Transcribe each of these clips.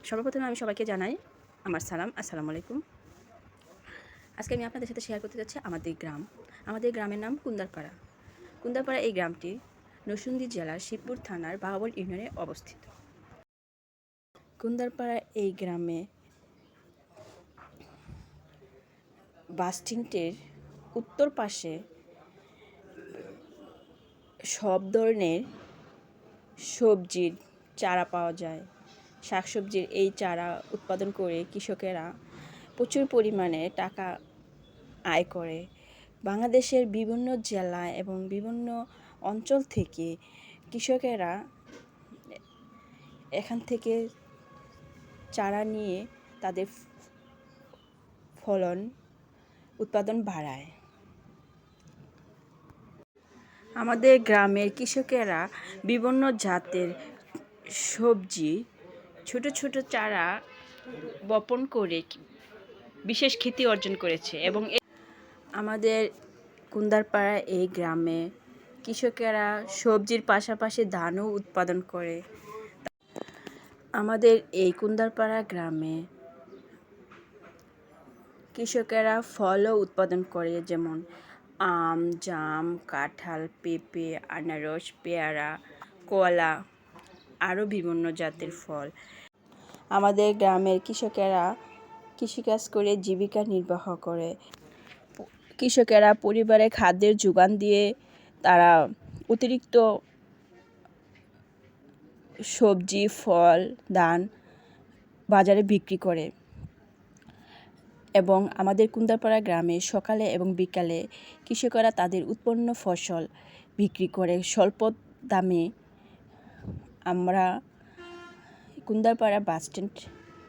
সর্বপ্রথমে আমি সবাইকে জানাই আমার সালাম, আসসালামু আলাইকুম। আজকে আমি আপনাদের সাথে শেয়ার করতে যাচ্ছি আমাদের গ্রাম। আমাদের গ্রামের নাম কুন্দারপাড়া। কুন্দারপাড়া এই গ্রামটি নরসিংদী জেলার শিবপুর থানার বাহাবল ইউনিয়নে অবস্থিত। কুন্দারপাড়া এই গ্রামে বাসস্ট্যান্ডের উত্তর পাশে সব ধরনের সবজির চারা পাওয়া যায়। শাকসবজির এই চারা উৎপাদন করে কৃষকেরা প্রচুর পরিমাণে টাকা আয় করে। বাংলাদেশের বিভিন্ন জেলা এবং বিভিন্ন অঞ্চল থেকে কৃষকেরা এখান থেকে চারা নিয়ে তাদের ফলন উৎপাদন বাড়ায়। আমাদের গ্রামের কৃষকেরা বিভিন্ন জাতের সবজি ছোট ছোট চারা বপন করে বিশেষ খ্যাতি অর্জন করেছে এবং আমাদের কুন্দারপাড়া এই গ্রামে কৃষকেরা সবজির পাশাপাশি ধানও উৎপাদন করে। আমাদের এই কুন্দারপাড়া গ্রামে কৃষকেরা ফলও উৎপাদন করে, যেমন আম, জাম, কাঁঠাল, পেঁপে, আনারস, পেয়ারা, কলা, আরও বিভিন্ন জাতের ফল। আমাদের গ্রামের কৃষকেরা কৃষিকাজ করে জীবিকা নির্বাহ করে। কৃষকেরা পরিবারে খাদ্যের যোগান দিয়ে তারা অতিরিক্ত সবজি, ফল, ধান বাজারে বিক্রি করে এবং আমাদের কুন্দারপাড়া গ্রামে সকালে এবং বিকালে কৃষকেরা তাদের উৎপন্ন ফসল বিক্রি করে স্বল্প দামে। আমরা কুন্দারপাড়া বাসস্ট্যান্ড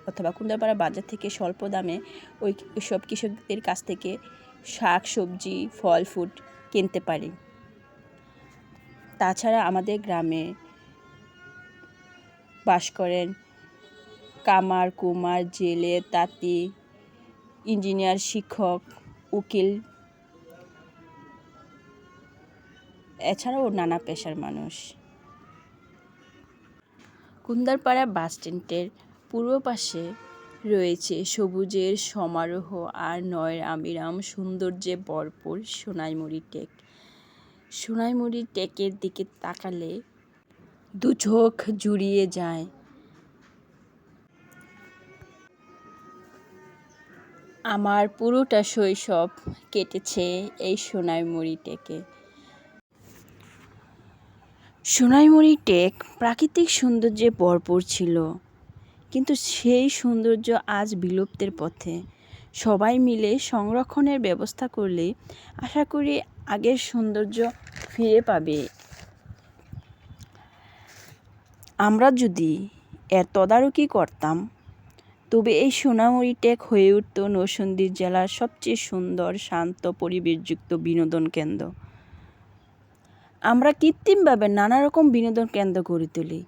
অথবা কুন্দারপাড়া বাজার থেকে স্বল্প দামে ওই সব কৃষকদের কাছ থেকে শাক সবজি ফল ফুড কিনতে পারি। তাছাড়া আমাদের গ্রামে বাস করেন কামার, কুমার, জেলে, তাঁতি, ইঞ্জিনিয়ার, শিক্ষক, উকিল, এছাড়াও নানা পেশার মানুষ। কুন্দারপাড়া বাসস্ট্যান্ডের পূর্ব পাশে রয়েছে সবুজের সমারোহ আর নয়ের আমিরাম সৌন্দর্যে ভরপুর সোনাইমুড়ি টেক। সোনাইমুড়ি টেকের দিকে তাকালে দু চোখ জুড়িয়ে যায়। আমার পুরোটা শৈশব কেটেছে এই সোনাইমুড়ি টেকে। সোনাইমুড়ি টেক প্রাকৃতিক সৌন্দর্যে ভরপুর ছিল, কিন্তু সেই সৌন্দর্য আজ বিলুপ্তের পথে। সবাই মিলে সংরক্ষণের ব্যবস্থা করলে আশা করি আগের সৌন্দর্য ফিরে পাবে। আমরা যদি এর তদারকি করতাম তবে এই সোনাইমুড়ি টেক হয়ে উঠত নরসিংদী জেলার সবচেয়ে সুন্দর, শান্ত, পরিবেশযুক্ত বিনোদন কেন্দ্র। আমরা কৃত্রিমভাবে নানা রকম বিনোদন কেন্দ্র গড়ে তুলি,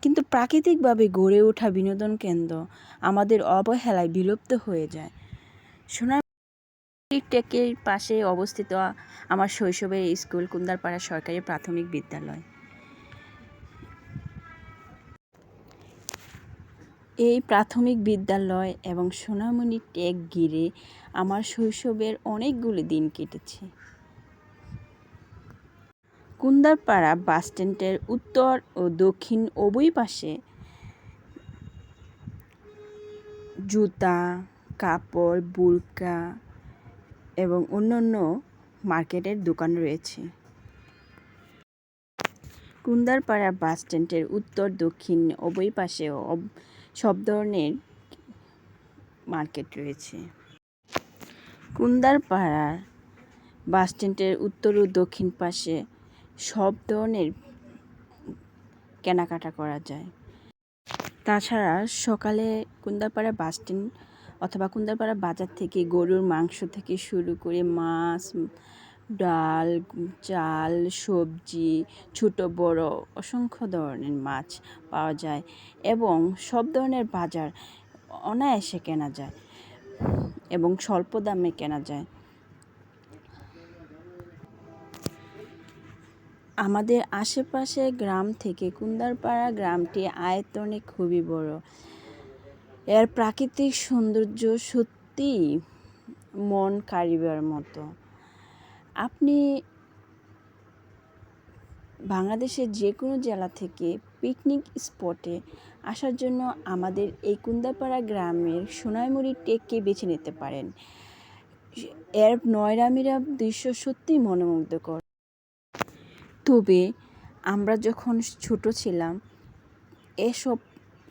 কিন্তু প্রাকৃতিকভাবে গড়ে ওঠা বিনোদন কেন্দ্র আমাদের অবহেলায় বিলুপ্ত হয়ে যায়। সোনাইমুড়ি টেকের পাশে অবস্থিত আমার শৈশবের স্কুল কুন্দারপাড়া সরকারি প্রাথমিক বিদ্যালয়। এই প্রাথমিক বিদ্যালয় এবং সোনাইমুড়ি টেক ঘিরে আমার শৈশবের অনেকগুলো দিন কেটেছে। কুন্দারপাড়া বাসস্ট্যান্ডের উত্তর ও দক্ষিণ উভয় পাশে জুতা, কাপড়, বুরকা এবং অন্যান্য মার্কেটের দোকান রয়েছে। কুন্দারপাড়া বাসস্ট্যান্ডের উত্তর দক্ষিণ উভয় পাশে সব ধরনের মার্কেট রয়েছে। কুন্দারপাড়া বাসস্ট্যান্ডের উত্তর ও দক্ষিণ পাশে সব ধরনের কেনাকাটা করা যায়। তাছাড়া সকালে কুন্দারপাড়া বাসস্ট্যান্ড অথবা কুন্দারপাড়া বাজার থেকে গরুর মাংস থেকে শুরু করে মাছ, ডাল, চাল, সবজি, ছোট বড় অসংখ্য ধরনের মাছ পাওয়া যায় এবং সব ধরনের বাজার অনায়াসে কেনা যায় এবং স্বল্প দামে কেনা যায়। আমাদের আশেপাশে গ্রাম থেকে কুন্দারপাড়া গ্রামটি আয়তনে খুবই বড়। এর প্রাকৃতিক সৌন্দর্য সত্যি মন কাড়িবার মতো। আপনি বাংলাদেশের যে কোনো জেলা থেকে পিকনিক স্পটে আসার জন্য আমাদের এই কুন্দাপাড়া গ্রামের সোনাইমুড়ি টেককে বেছে নিতে পারেন। এর নয়নামিরা দৃশ্য সত্যিই মনোমুগ্ধকর। তবে আমরা যখন ছোট ছিলাম এসব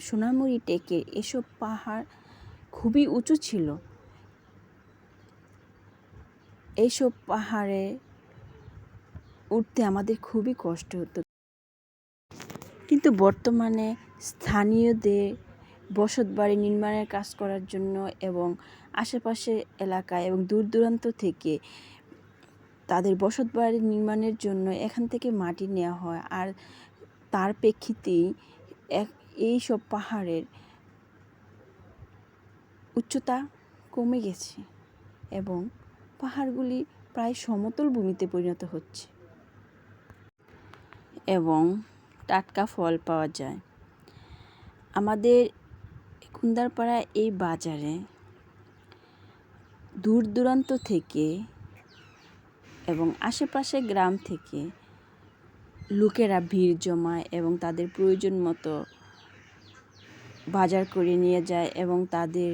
সোনাইমুড়ি টেকের এসব পাহাড় খুবই উঁচু ছিল। এইসব পাহাড়ে উঠতে আমাদের খুবই কষ্ট হতো। কিন্তু বর্তমানে স্থানীয়দের বসতবাড়ি নির্মাণের কাজ করার জন্য এবং আশেপাশের এলাকায় এবং দূর দূরান্ত থেকে তাদের বসতবাড়ি নির্মাণের জন্য এখান থেকে মাটি নেওয়া হয়, আর তার প্রেক্ষিতেই এই সব পাহাড়ের উচ্চতা কমে গেছে এবং পাহাড়গুলি প্রায় সমতল ভূমিতে পরিণত হচ্ছে এবং টাটকা ফল পাওয়া যায়। আমাদের কুন্দারপাড়া এই বাজারে দূর দূরান্ত থেকে এবং আশেপাশের গ্রাম থেকে লোকেরা ভিড় জমায় এবং তাদের প্রয়োজন মতো বাজার করে নিয়ে যায় এবং তাদের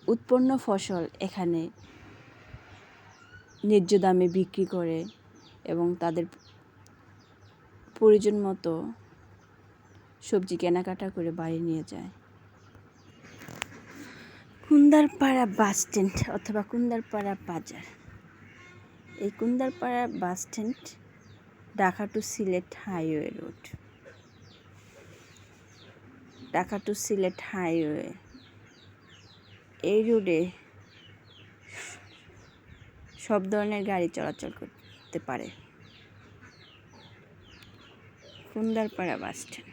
উৎপন্ন ফসল এখানে ন্যায্য দামে বিক্রি করে এবং তাদের প্রয়োজন মতো সবজি কেনাকাটা করে বাড়ি নিয়ে যায়। কুন্দারপাড়া বাস স্ট্যান্ড অথবা কুন্দারপাড়া বাজার। এই Kundarpara bus stand Dhaka to Sylhet highway road. Dhaka to Sylhet highway এই রোডে সব ধরনের গাড়ি চলাচল করতে পারে। Kundarpara bus stand.